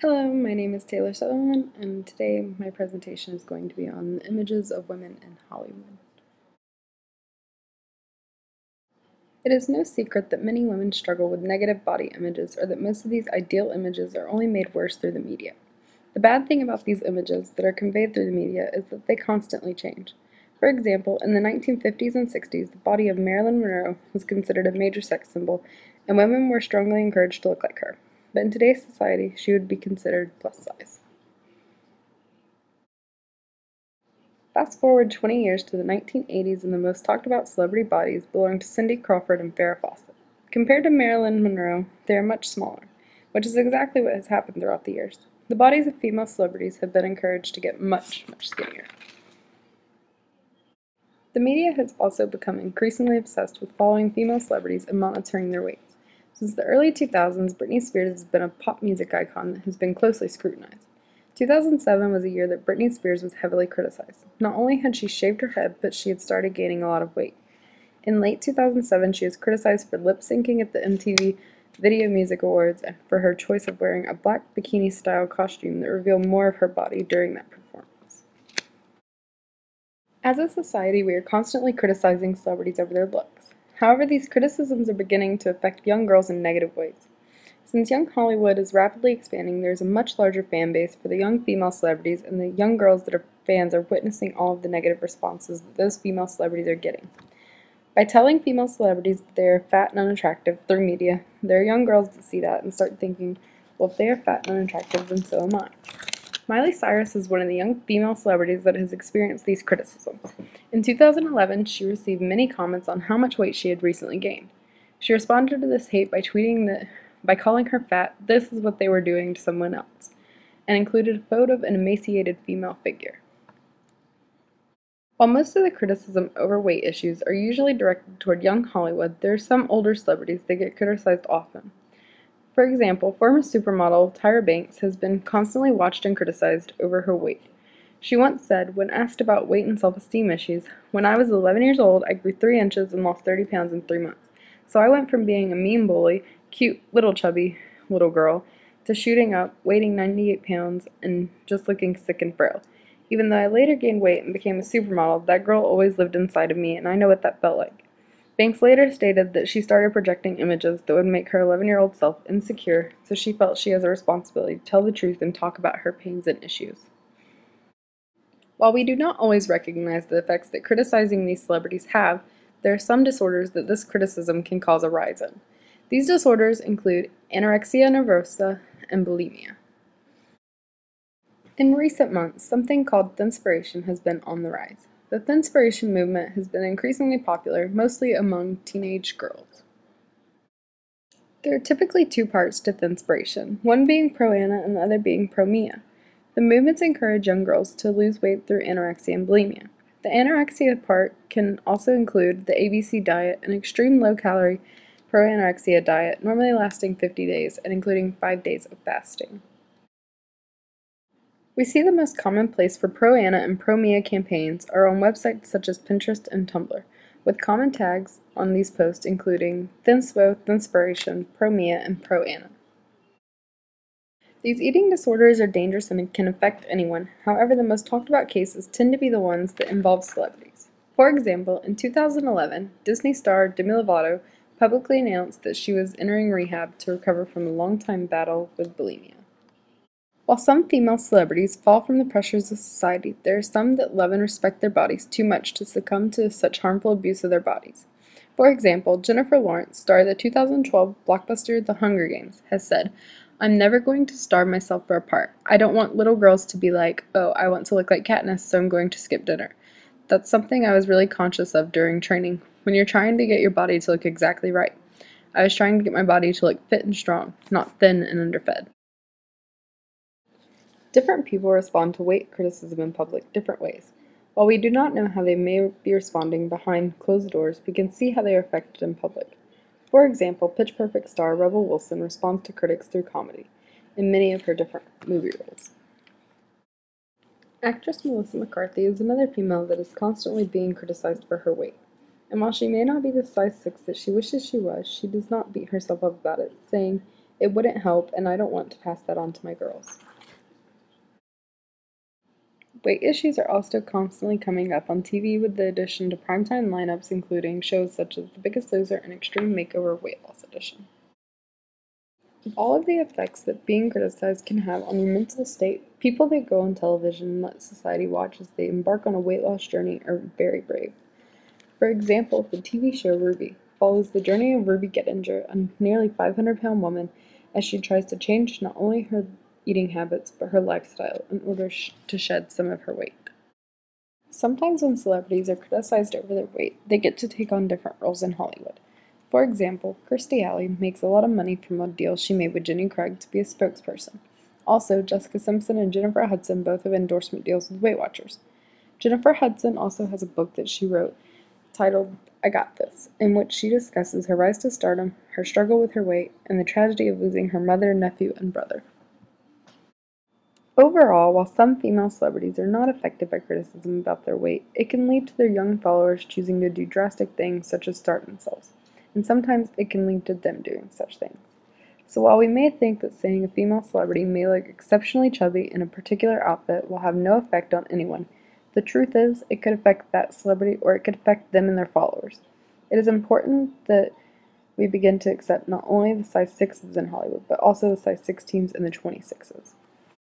Hello, my name is Taylor Sutherland, and today my presentation is going to be on the images of women in Hollywood. It is no secret that many women struggle with negative body images, or that most of these ideal images are only made worse through the media. The bad thing about these images that are conveyed through the media is that they constantly change. For example, in the 1950s and 60s, the body of Marilyn Monroe was considered a major sex symbol, and women were strongly encouraged to look like her. But in today's society, she would be considered plus size. Fast forward 20 years to the 1980s and the most talked about celebrity bodies belong to Cindy Crawford and Farrah Fawcett. Compared to Marilyn Monroe, they are much smaller, which is exactly what has happened throughout the years. The bodies of female celebrities have been encouraged to get much skinnier. The media has also become increasingly obsessed with following female celebrities and monitoring their weights. Since the early 2000s, Britney Spears has been a pop music icon that has been closely scrutinized. 2007 was a year that Britney Spears was heavily criticized. Not only had she shaved her head, but she had started gaining a lot of weight. In late 2007, she was criticized for lip-syncing at the MTV Video Music Awards and for her choice of wearing a black bikini-style costume that revealed more of her body during that performance. As a society, we are constantly criticizing celebrities over their looks. However, these criticisms are beginning to affect young girls in negative ways. Since young Hollywood is rapidly expanding, there is a much larger fan base for the young female celebrities, and the young girls that are fans are witnessing all of the negative responses that those female celebrities are getting. By telling female celebrities that they are fat and unattractive through media, there are young girls that see that and start thinking, well, if they are fat and unattractive, then so am I. Miley Cyrus is one of the young female celebrities that has experienced these criticisms. In 2011, she received many comments on how much weight she had recently gained. She responded to this hate by tweeting that by calling her fat, this is what they were doing to someone else, and included a photo of an emaciated female figure. While most of the criticism over weight issues are usually directed toward young Hollywood, there are some older celebrities that get criticized often. For example, former supermodel Tyra Banks has been constantly watched and criticized over her weight. She once said, when asked about weight and self-esteem issues, "When I was 11 years old, I grew 3 inches and lost 30 pounds in 3 months. So I went from being a mean bully, cute, little chubby little girl, to shooting up, weighing 98 pounds, and just looking sick and frail. Even though I later gained weight and became a supermodel, that girl always lived inside of me, and I know what that felt like." Banks later stated that she started projecting images that would make her 11-year-old self insecure, so she felt she has a responsibility to tell the truth and talk about her pains and issues. While we do not always recognize the effects that criticizing these celebrities have, there are some disorders that this criticism can cause a rise in. These disorders include anorexia nervosa and bulimia. In recent months, something called thinspiration has been on the rise. The thinspiration movement has been increasingly popular, mostly among teenage girls. There are typically two parts to thinspiration, one being pro-ana and the other being pro-mia. The movements encourage young girls to lose weight through anorexia and bulimia. The anorexia part can also include the ABC diet, an extreme low-calorie pro-anorexia diet, normally lasting 50 days and including 5 days of fasting. We see the most common place for pro-ana and pro-mia campaigns are on websites such as Pinterest and Tumblr, with common tags on these posts including thinspo, thinspiration, pro-mia, and pro-ana. These eating disorders are dangerous and can affect anyone. However, the most talked about cases tend to be the ones that involve celebrities. For example, in 2011, Disney star Demi Lovato publicly announced that she was entering rehab to recover from a long-time battle with bulimia. While some female celebrities fall from the pressures of society, there are some that love and respect their bodies too much to succumb to such harmful abuse of their bodies. For example, Jennifer Lawrence, star of the 2012 blockbuster The Hunger Games, has said, "I'm never going to starve myself for a part. I don't want little girls to be like, oh, I want to look like Katniss, so I'm going to skip dinner." That's something I was really conscious of during training, when you're trying to get your body to look exactly right. I was trying to get my body to look fit and strong, not thin and underfed. Different people respond to weight criticism in public different ways. While we do not know how they may be responding behind closed doors, we can see how they are affected in public. For example, Pitch Perfect star Rebel Wilson responds to critics through comedy, in many of her different movie roles. Actress Melissa McCarthy is another female that is constantly being criticized for her weight. And while she may not be the size 6 that she wishes she was, she does not beat herself up about it, saying, It wouldn't help, and I don't want to pass that on to my girls. Weight issues are also constantly coming up on TV with the addition to primetime lineups including shows such as The Biggest Loser and Extreme Makeover Weight Loss Edition. Of all of the effects that being criticized can have on your mental state, people that go on television and let society watch as they embark on a weight loss journey are very brave. For example, the TV show Ruby follows the journey of Ruby Gettinger, a nearly 500-pound woman, as she tries to change not only her eating habits but her lifestyle in order to shed some of her weight. Sometimes when celebrities are criticized over their weight, they get to take on different roles in Hollywood. For example, Kirstie Alley makes a lot of money from a deal she made with Jenny Craig to be a spokesperson. Also, Jessica Simpson and Jennifer Hudson both have endorsement deals with Weight Watchers. Jennifer Hudson also has a book that she wrote titled I Got This, in which she discusses her rise to stardom, her struggle with her weight, and the tragedy of losing her mother, nephew, and brother. Overall, while some female celebrities are not affected by criticism about their weight, it can lead to their young followers choosing to do drastic things such as starve themselves, and sometimes it can lead to them doing such things. So while we may think that saying a female celebrity may look exceptionally chubby in a particular outfit will have no effect on anyone, the truth is it could affect that celebrity or it could affect them and their followers. It is important that we begin to accept not only the size 6s in Hollywood, but also the size 16s and the 26s.